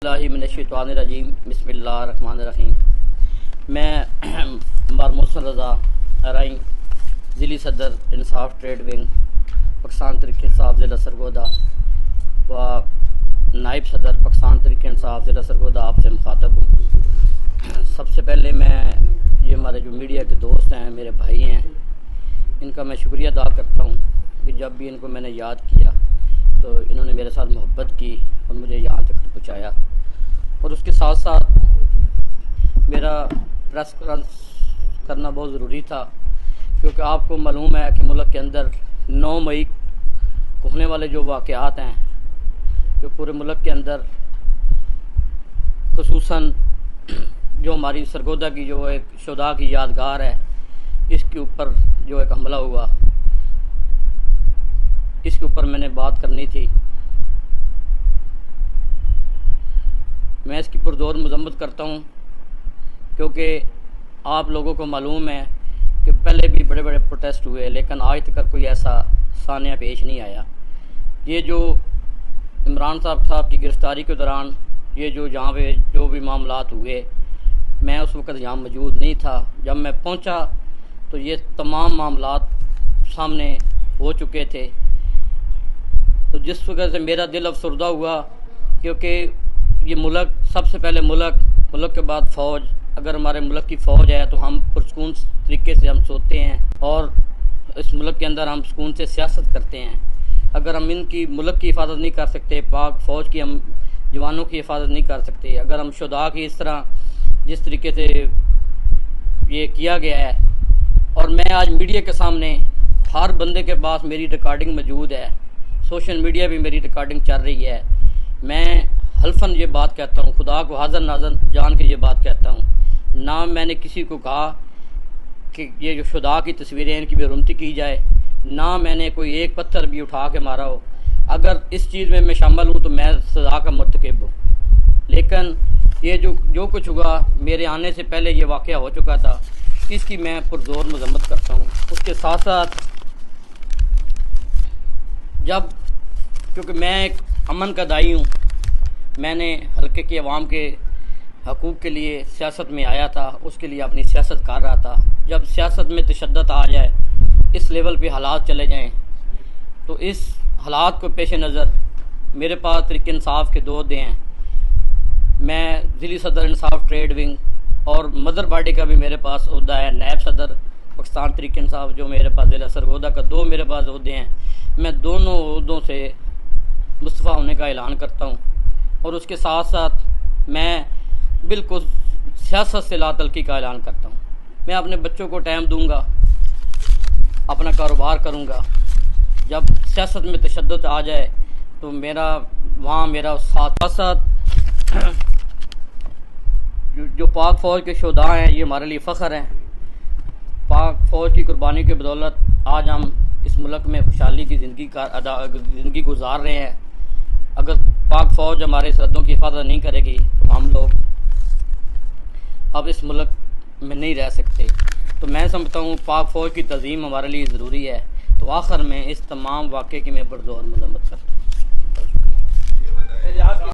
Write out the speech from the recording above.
اللہ من الشیطان الرجیم بسم اللہ الرحمن الرحیم۔ میں محسن رضا ارائیں ضلعی صدر انصاف ٹریڈ ونگ پاکستان تحریک انصاف ضلع سرگودا و نائب صدر پاکستان تحریک انصاف ضلع سرگودا آپ سے مخاطب ہوں۔ سب سے پہلے میں یہ ہمارے جو میڈیا کے دوست ہیں، میرے بھائی ہیں، ان کا میں شکریہ ادا کرتا ہوں کہ جب بھی ان کو میں نے یاد کیا تو انہوں نے میرے ساتھ محبت کی اور مجھے یہاں تک پہنچایا۔ اور اس کے ساتھ ساتھ میرا پریس کانفرنس کرنا بہت ضروری تھا، کیونکہ آپ کو معلوم ہے کہ ملک کے اندر 9 مئی کو ہونے والے جو واقعات ہیں، جو پورے ملک کے اندر خصوصاً جو ہماری سرگودا کی جو ایک شہداء کی یادگار ہے، اس کے اوپر جو ایک حملہ ہوا، اس کے اوپر میں نے بات کرنی تھی۔ میں اس کی پرزور مذمت کرتا ہوں، کیونکہ آپ لوگوں کو معلوم ہے کہ پہلے بھی بڑے بڑے پروٹیسٹ ہوئے، لیکن آج تک کوئی ایسا سانحہ پیش نہیں آیا۔ یہ جو عمران صاحب کی گرفتاری کے دوران یہ جو جہاں پہ جو بھی معاملات ہوئے، میں اس وقت یہاں موجود نہیں تھا۔ جب میں پہنچا تو یہ تمام معاملات سامنے ہو چکے تھے، تو جس وجہ سے میرا دل افسردہ ہوا، کیونکہ یہ ملک سب سے پہلے ملک کے بعد فوج، اگر ہمارے ملک کی فوج ہے تو ہم پرسکون طریقے سے ہم سوتے ہیں اور اس ملک کے اندر ہم سکون سے سیاست کرتے ہیں۔ اگر ہم ان کی ملک کی حفاظت نہیں کر سکتے، پاک فوج کی ہم جوانوں کی حفاظت نہیں کر سکتے، اگر ہم شہداء کی اس طرح جس طریقے سے یہ کیا گیا ہے، اور میں آج میڈیا کے سامنے ہر بندے کے پاس میری ریکارڈنگ موجود ہے، سوشل میڈیا بھی میری ریکارڈنگ چل رہی ہے، میں حلفاً یہ بات کہتا ہوں، خدا کو حاضر ناظر جان کے یہ بات کہتا ہوں، نہ میں نے کسی کو کہا کہ یہ جو شہداء کی تصویریں ان کی بے حرمتی کی جائے، نہ میں نے کوئی ایک پتھر بھی اٹھا کے مارا ہو۔ اگر اس چیز میں شامل ہوں تو میں سزا کا مرتکب ہوں، لیکن یہ جو کچھ ہوا میرے آنے سے پہلے یہ واقعہ ہو چکا تھا، اس کی میں پرزور مذمت کرتا ہوں۔ اس کے ساتھ ساتھ کیونکہ میں ایک امن کا داعی ہوں، میں نے حلقے کی عوام کے حقوق کے لیے سیاست میں آیا تھا، اس کے لیے اپنی سیاست کر رہا تھا۔ جب سیاست میں تشدد آ جائے، اس لیول پہ حالات چلے جائیں، تو اس حالات کو پیش نظر میرے پاس تحریک انصاف کے 2 عہدے ہیں، میں ضلعی صدر انصاف ٹریڈ ونگ اور مدر باڈی کا بھی میرے پاس عہدہ ہے، نائب صدر پاکستان تحریک انصاف جو میرے پاس ضلع سرگودا کا 2 میرے پاس عہدے ہیں۔ میں دونوں عہدوں سے مستعفی ہونے کا اعلان کرتا ہوں، اور اس کے ساتھ ساتھ میں بالکل سیاست سے لا تعلقی کا اعلان کرتا ہوں۔ میں اپنے بچوں کو ٹائم دوں گا، اپنا کاروبار کروں گا۔ جب سیاست میں تشدد آ جائے تو میرا ساتھ جو پاک فوج کے شہداء ہیں، یہ ہمارے لیے فخر ہیں۔ پاک فوج کی قربانی کی بدولت آج ہم اس ملک میں خوشحالی کی زندگی گزار رہے ہیں۔ اگر پاک فوج ہمارے سرحدوں کی حفاظت نہیں کرے گی تو ہم لوگ اب اس ملک میں نہیں رہ سکتے۔ تو میں سمجھتا ہوں پاک فوج کی تعظیم ہمارے لیے ضروری ہے۔ تو آخر میں اس تمام واقعے کی میں پرزور مذمت کرتا ہوں۔